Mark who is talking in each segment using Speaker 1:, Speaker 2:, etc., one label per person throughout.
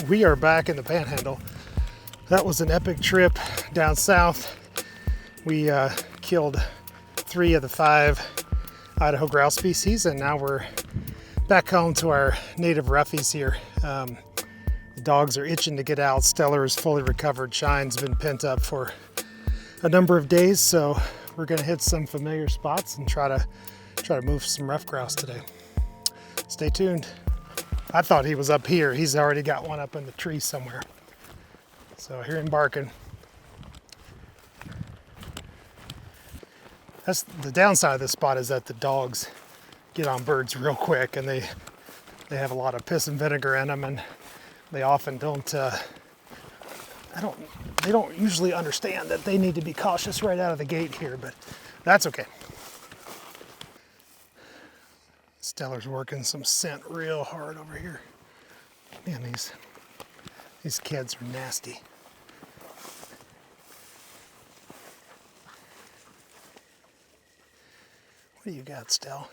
Speaker 1: We are back in the Panhandle. That was an epic trip down south. We killed 3 of the 5 Idaho grouse species, and now we're back home to our native roughies here. The dogs are itching to get out. Stellar is fully recovered. Shine's been pent up for a number of days, so we're gonna hit some familiar spots and try to move some ruffed grouse today. Stay tuned. I thought he was up here. He's already got one up in the tree somewhere. So I hear him barking. That's the downside of this spot, is that the dogs get on birds real quick, and they have a lot of piss and vinegar in them, and they often don't they don't usually understand that they need to be cautious right out of the gate here, but that's okay. Stellar's working some scent real hard over here. Man, these kids are nasty. What do you got, Stell?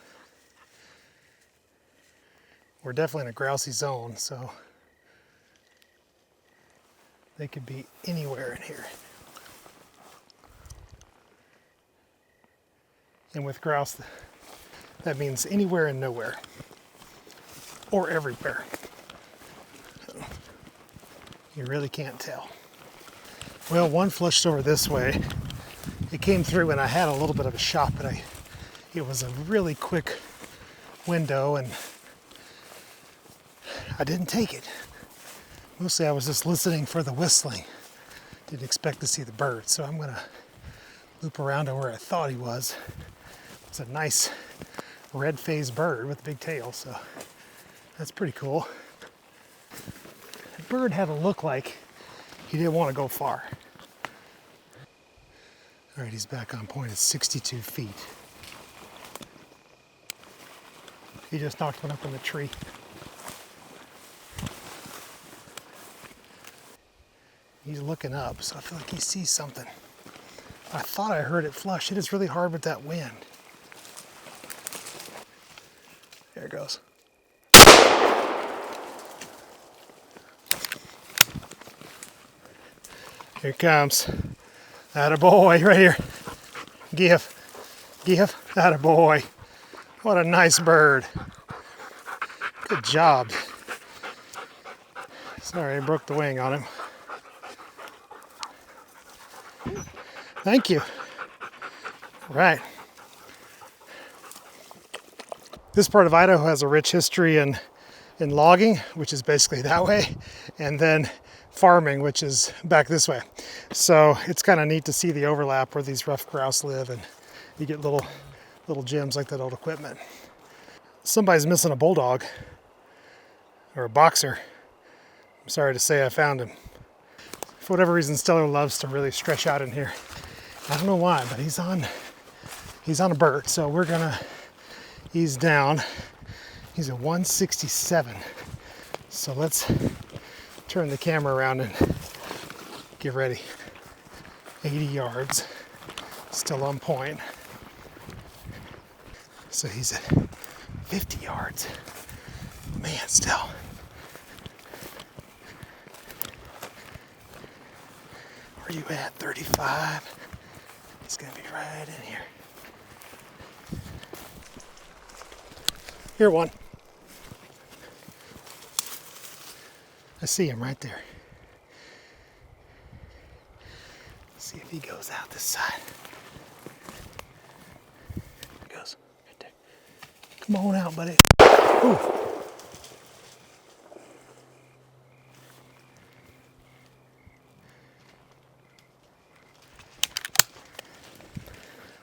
Speaker 1: We're definitely in a grousey zone, so they could be anywhere in here. And with grouse, that means anywhere and nowhere, or everywhere. You really can't tell. Well, one flushed over this way. It came through and I had a little bit of a shot, but it was a really quick window and I didn't take it. Mostly I was just listening for the whistling. Didn't expect to see the bird, so I'm gonna loop around to where I thought he was. It's a nice red-faced bird with a big tail, so that's pretty cool. The bird had a look like he didn't want to go far. All right, he's back on point at 62 feet. He just knocked one up in the tree. He's looking up, so I feel like he sees something. I thought I heard it flush. It is really hard with that wind. There it goes. Here it comes. Attaboy, right here. Give. Attaboy. What a nice bird. Good job. Sorry, I broke the wing on him. Thank you. All right. This part of Idaho has a rich history in logging, which is basically that way, and then farming, which is back this way. So it's kind of neat to see the overlap where these ruffed grouse live, and you get little gems like that old equipment. Somebody's missing a bulldog or a boxer. I'm sorry to say I found him. For whatever reason, Stellar loves to really stretch out in here. I don't know why, but he's on a bird, so we're gonna ease down. He's at 167. So let's turn the camera around and get ready. 80 yards, still on point. So he's at 50 yards. Man, still. Where are you at? 35. It's gonna be right in here. Here, one. I see him right there. Let's see if he goes out this side. There he goes, right there. Come on out, buddy. Ooh.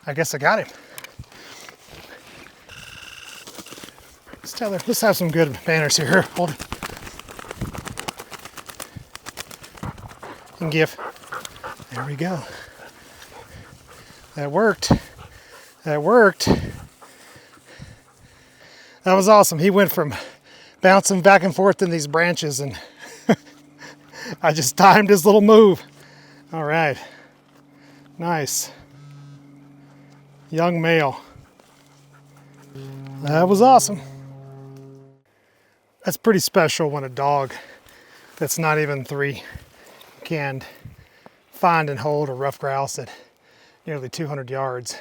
Speaker 1: I guess I got him. Stellar, let's have some good manners here. Hold it. And give. There we go. That worked. That worked. That was awesome. He went from bouncing back and forth in these branches, and I just timed his little move. All right. Nice. Young male. That was awesome. That's pretty special when a dog that's not even 3 can find and hold a rough grouse at nearly 200 yards.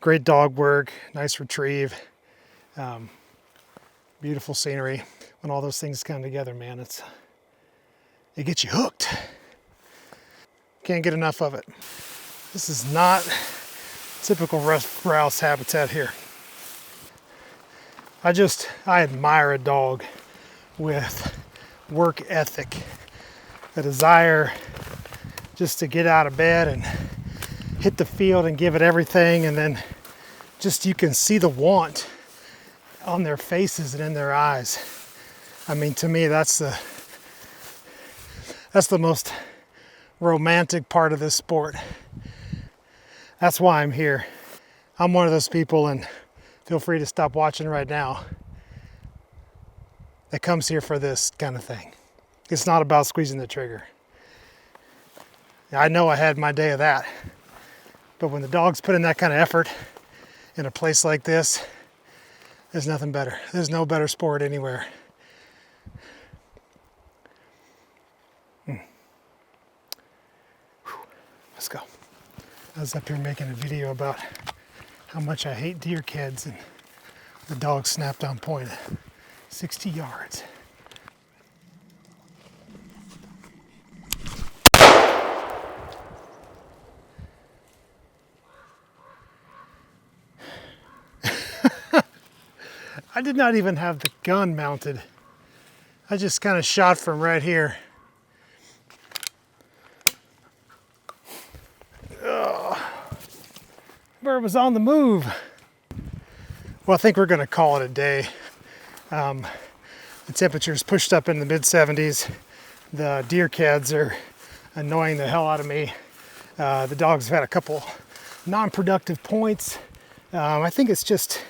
Speaker 1: Great dog work, nice retrieve, beautiful scenery. When all those things come together, man, it gets you hooked. Can't get enough of it. This is not typical rough grouse habitat here. I admire a dog with work ethic, a desire just to get out of bed and hit the field and give it everything, and then just you can see the want on their faces and in their eyes. I mean, to me, that's the most romantic part of this sport. That's why I'm here. I'm one of those people, and feel free to stop watching right now, that comes here for this kind of thing. It's not about squeezing the trigger. I know I had my day of that, but when the dogs put in that kind of effort in a place like this, there's nothing better. There's no better sport anywhere. Let's go. I was up here making a video about how much I hate deer kids, and the dog snapped on point at 60 yards. I did not even have the gun mounted. I just kind of shot from right here. Bird was on the move. Well, I think we're gonna call it a day. The temperature's pushed up in the mid 70s. The deer kids are annoying the hell out of me. The dogs have had a couple non-productive points. I think it's just,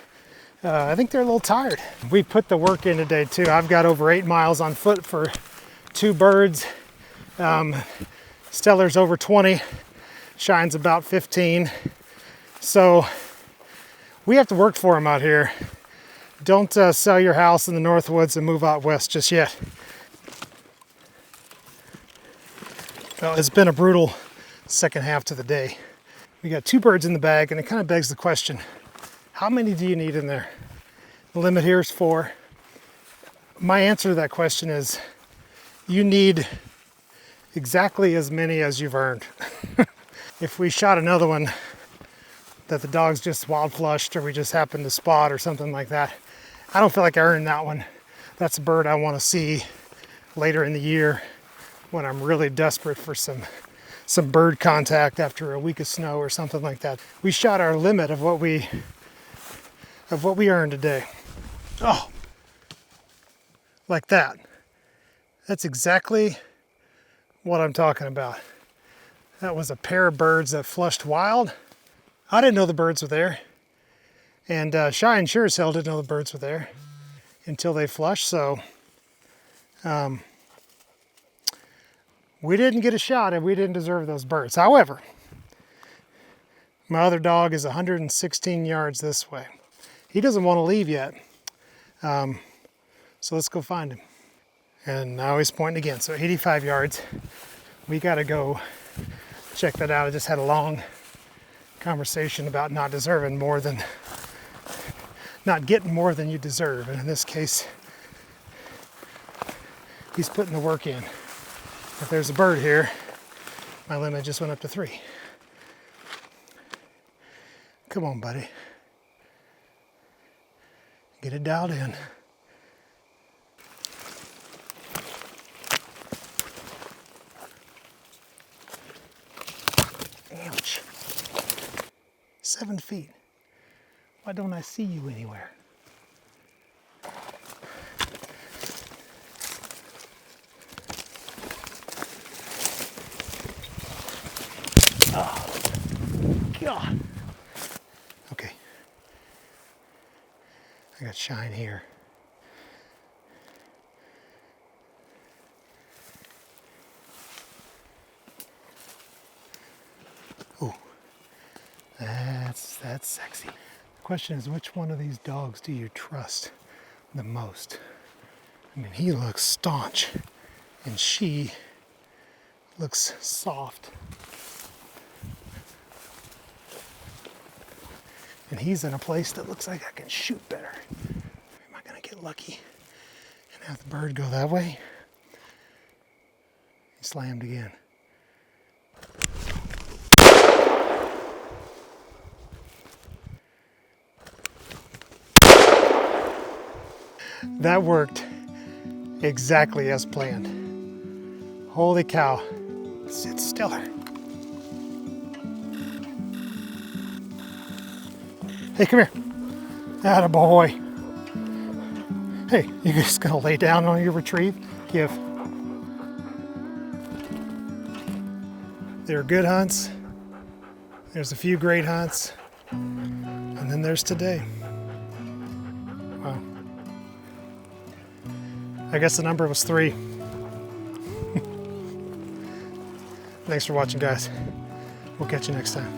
Speaker 1: I think they're a little tired. We put the work in today too. I've got over 8 miles on foot for 2 birds. Stellar's over 20, Shine's about 15. So we have to work for them out here. Don't sell your house in the North Woods and move out west just yet. Well, it's been a brutal second half to the day. We got 2 birds in the bag, and it kind of begs the question, how many do you need in there? The limit here is 4. My answer to that question is, you need exactly as many as you've earned. If we shot another one that the dogs just wild flushed, or we just happened to spot or something like that, I don't feel like I earned that one. That's a bird I want to see later in the year when I'm really desperate for some bird contact after a week of snow or something like that. We shot our limit of what we earned today. Oh, like that. That's exactly what I'm talking about. That was a pair of birds that flushed wild. I didn't know the birds were there. And Shine sure as hell didn't know the birds were there until they flushed. So we didn't get a shot, and we didn't deserve those birds. However, my other dog is 116 yards this way. He doesn't want to leave yet. So let's go find him. And now he's pointing again. So 85 yards. We got to go check that out. I just had a long conversation about not deserving more than, not getting more than you deserve. And in this case, he's putting the work in. If there's a bird here, my limit just went up to 3. Come on, buddy. Get it dialed in. Ouch. 7 feet. Why don't I see you anywhere? Oh, God. Okay. I got Shine here. Oh, that's sexy. The question is, which one of these dogs do you trust the most? I mean, he looks staunch And she looks soft. And he's in a place that looks like I can shoot better. Am I gonna get lucky and have the bird go that way? He slammed again. That worked exactly as planned. Holy cow. Sit stiller. Hey, come here. Attaboy. Hey, you just gonna lay down on your retrieve? Give. There are good hunts. There's a few great hunts. And then there's today. Wow. I guess the number was 3. Thanks for watching, guys. We'll catch you next time.